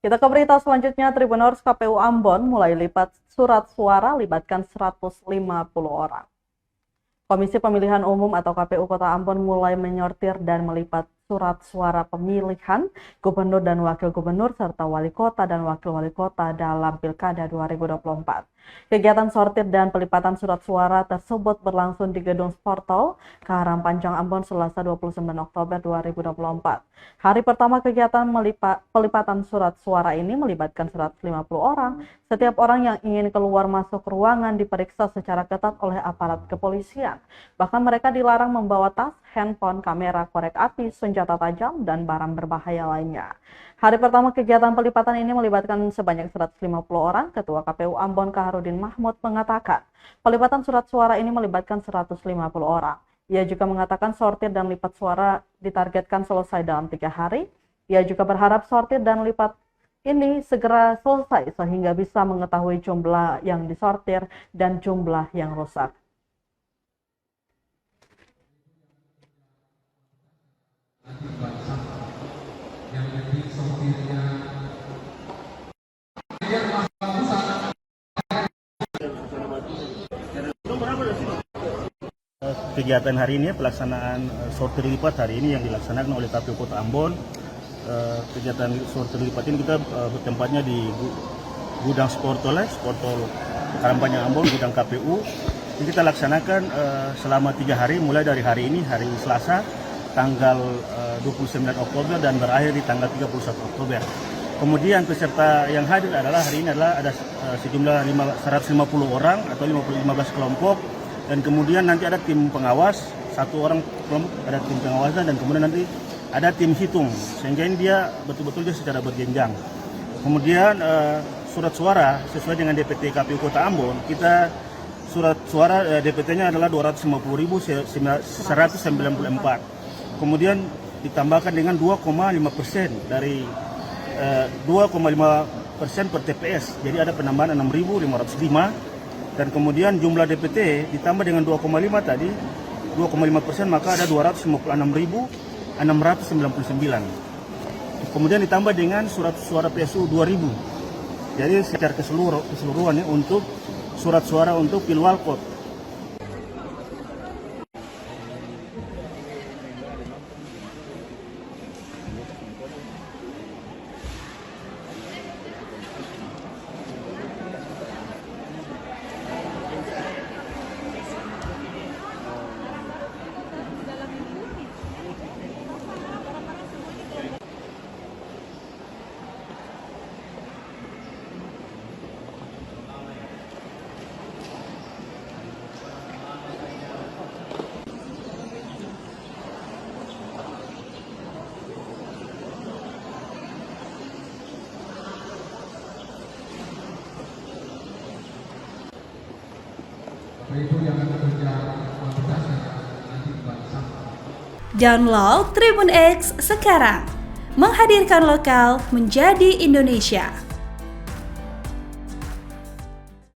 Kita ke berita selanjutnya, Tribuners KPU Ambon mulai lipat surat suara libatkan 150 orang. Komisi Pemilihan Umum atau KPU Kota Ambon mulai menyortir dan melipat surat suara pemilihan gubernur dan wakil gubernur serta wali kota dan wakil wali kota dalam Pilkada 2024. Kegiatan sortir dan pelipatan surat suara tersebut berlangsung di Gedung Sportol, Karangpanjang, Ambon, Selasa 29 Oktober 2024. Hari pertama kegiatan pelipatan surat suara ini melibatkan 150 orang. Setiap orang yang ingin keluar masuk ruangan diperiksa secara ketat oleh aparat kepolisian. Bahkan mereka dilarang membawa tas, handphone, kamera, korek api, senjata tajam, dan barang berbahaya lainnya. Hari pertama kegiatan pelipatan ini melibatkan sebanyak 150 orang. Ketua KPU Ambon Kaharudin Mahmud mengatakan, pelipatan surat suara ini melibatkan 150 orang. Ia juga mengatakan sortir dan lipat suara ditargetkan selesai dalam 3 hari. Ia juga berharap sortir dan lipat ini segera selesai sehingga bisa mengetahui jumlah yang disortir dan jumlah yang rusak. Kegiatan hari ini, pelaksanaan sortir lipat hari ini yang dilaksanakan oleh KPU Kota Ambon. Kegiatan sortir lipat ini kita bertempatnya di gudang Sportol Karangpanjang Ambon, gudang KPU. Ini kita laksanakan selama 3 hari, mulai dari hari ini, hari Selasa, tanggal 29 Oktober dan berakhir di tanggal 31 Oktober. Kemudian peserta yang hadir adalah hari ini adalah ada sejumlah 150 orang atau 15 kelompok, dan kemudian nanti ada tim pengawas, 1 orang kelompok ada tim pengawasan, dan kemudian nanti ada tim hitung, sehingga ini dia betul-betul secara berjenjang. Kemudian surat suara sesuai dengan DPT KPU Kota Ambon, kita surat suara DPT-nya adalah 250.194. Kemudian ditambahkan dengan 2,5% dari 2,5% per TPS, jadi ada penambahan 6.505, dan kemudian jumlah DPT ditambah dengan 2,5 tadi, 2,5%, maka ada 256.699. Kemudian ditambah dengan surat suara PSU 2.000, jadi secara keseluruhan untuk surat suara untuk Pilwalkot. Download Tribun X sekarang, menghadirkan lokal menjadi Indonesia.